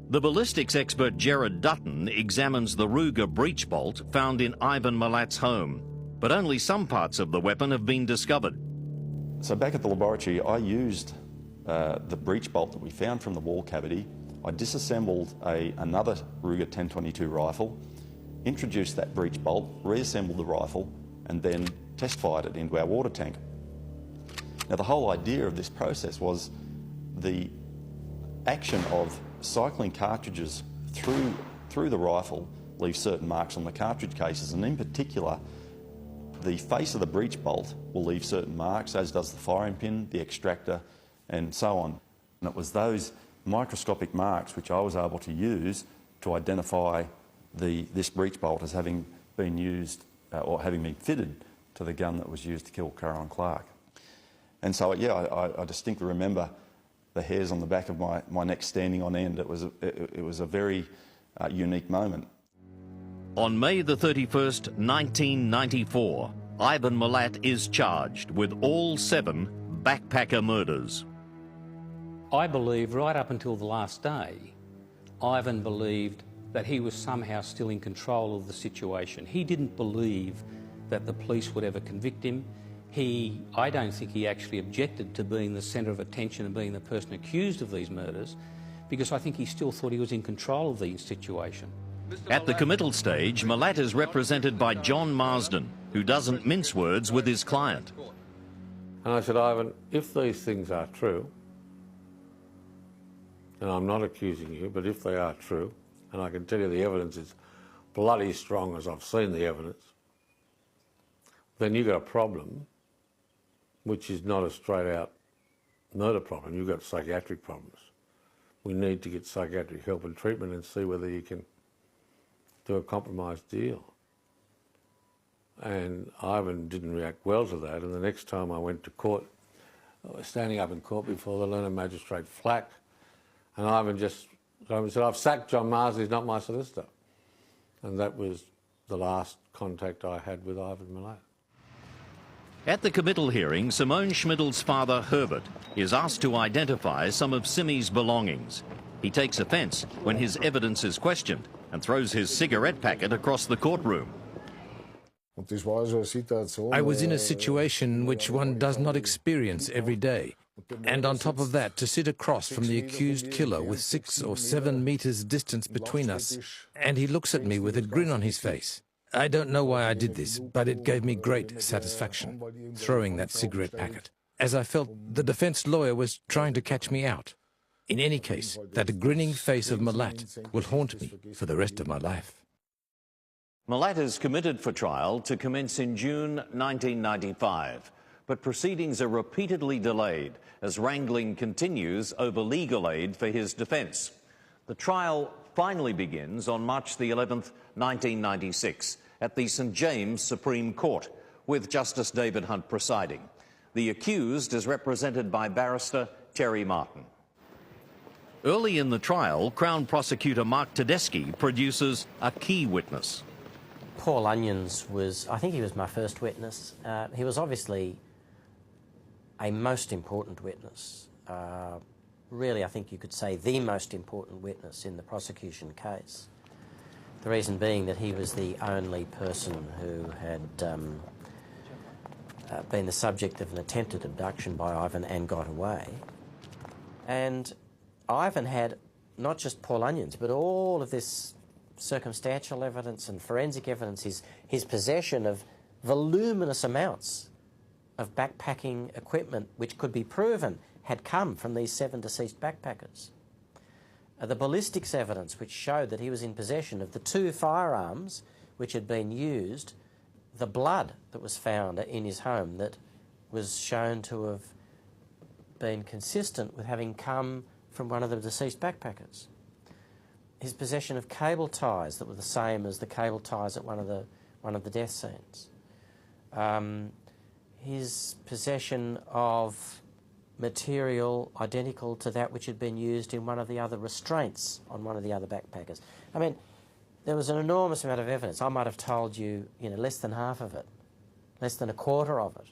The ballistics expert Gerard Dutton examines the Ruger breech bolt found in Ivan Milat's home, but only some parts of the weapon have been discovered. So back at the laboratory, I used the breech bolt that we found from the wall cavity. I disassembled another Ruger 1022 rifle, introduced that breech bolt, reassembled the rifle, and then test fired it into our water tank. Now the whole idea of this process was the action of cycling cartridges through the rifle leaves certain marks on the cartridge cases, and in particular the face of the breech bolt will leave certain marks, as does the firing pin, the extractor, and so on. And it was those microscopic marks which I was able to use to identify this breech bolt as having been used or having been fitted to the gun that was used to kill Caroline Clark. And so, yeah, I distinctly remember the hairs on the back of my neck standing on end. It was a very unique moment. On May the 31st, 1994, Ivan Milat is charged with all 7 backpacker murders. I believe right up until the last day, Ivan believed that he was somehow still in control of the situation. He didn't believe that the police would ever convict him. I don't think he actually objected to being the centre of attention and being the person accused of these murders, because I think he still thought he was in control of the situation. At the committal stage, Milat is represented by John Marsden, who doesn't mince words with his client. And I said, Ivan, if these things are true, and I'm not accusing you, but if they are true, and I can tell you the evidence is bloody strong as I've seen the evidence, then you've got a problem which is not a straight-out murder problem. You've got psychiatric problems. We need to get psychiatric help and treatment and see whether you can do a compromise deal. And Ivan didn't react well to that, and the next time I went to court, I was standing up in court before the learned magistrate Flack, and Ivan said, I've sacked John Marsden, he's not my solicitor. And that was the last contact I had with Ivan Milat. At the committal hearing, Simone Schmidl's father, Herbert, is asked to identify some of Simmy's belongings. He takes offence when his evidence is questioned and throws his cigarette packet across the courtroom. I was in a situation which one does not experience every day. And on top of that, to sit across from the accused killer with 6 or 7 metres distance between us, and he looks at me with a grin on his face. I don't know why I did this, but it gave me great satisfaction, throwing that cigarette packet, as I felt the defence lawyer was trying to catch me out. In any case, that grinning face of Milat will haunt me for the rest of my life. Milat is committed for trial to commence in June 1995, but proceedings are repeatedly delayed as wrangling continues over legal aid for his defence. The trial finally begins on March the 11th, 1996, at the St James Supreme Court, with Justice David Hunt presiding. The accused is represented by barrister Terry Martin. Early in the trial, Crown Prosecutor Mark Tedeschi produces a key witness. Paul Onions I think he was my first witness. He was obviously a most important witness. Really, I think you could say the most important witness in the prosecution case. The reason being that he was the only person who had been the subject of an attempted abduction by Ivan and got away. And Ivan had not just Paul Onions, but all of this circumstantial evidence and forensic evidence, his possession of voluminous amounts of backpacking equipment which could be proven had come from these 7 deceased backpackers. The ballistics evidence which showed that he was in possession of the 2 firearms which had been used, the blood that was found in his home that was shown to have been consistent with having come from one of the deceased backpackers. His possession of cable ties that were the same as the cable ties at one of the death scenes. His possession of material identical to that which had been used in one of the other restraints on one of the other backpackers. I mean, there was an enormous amount of evidence. I might have told you, less than half of it, less than a quarter of it.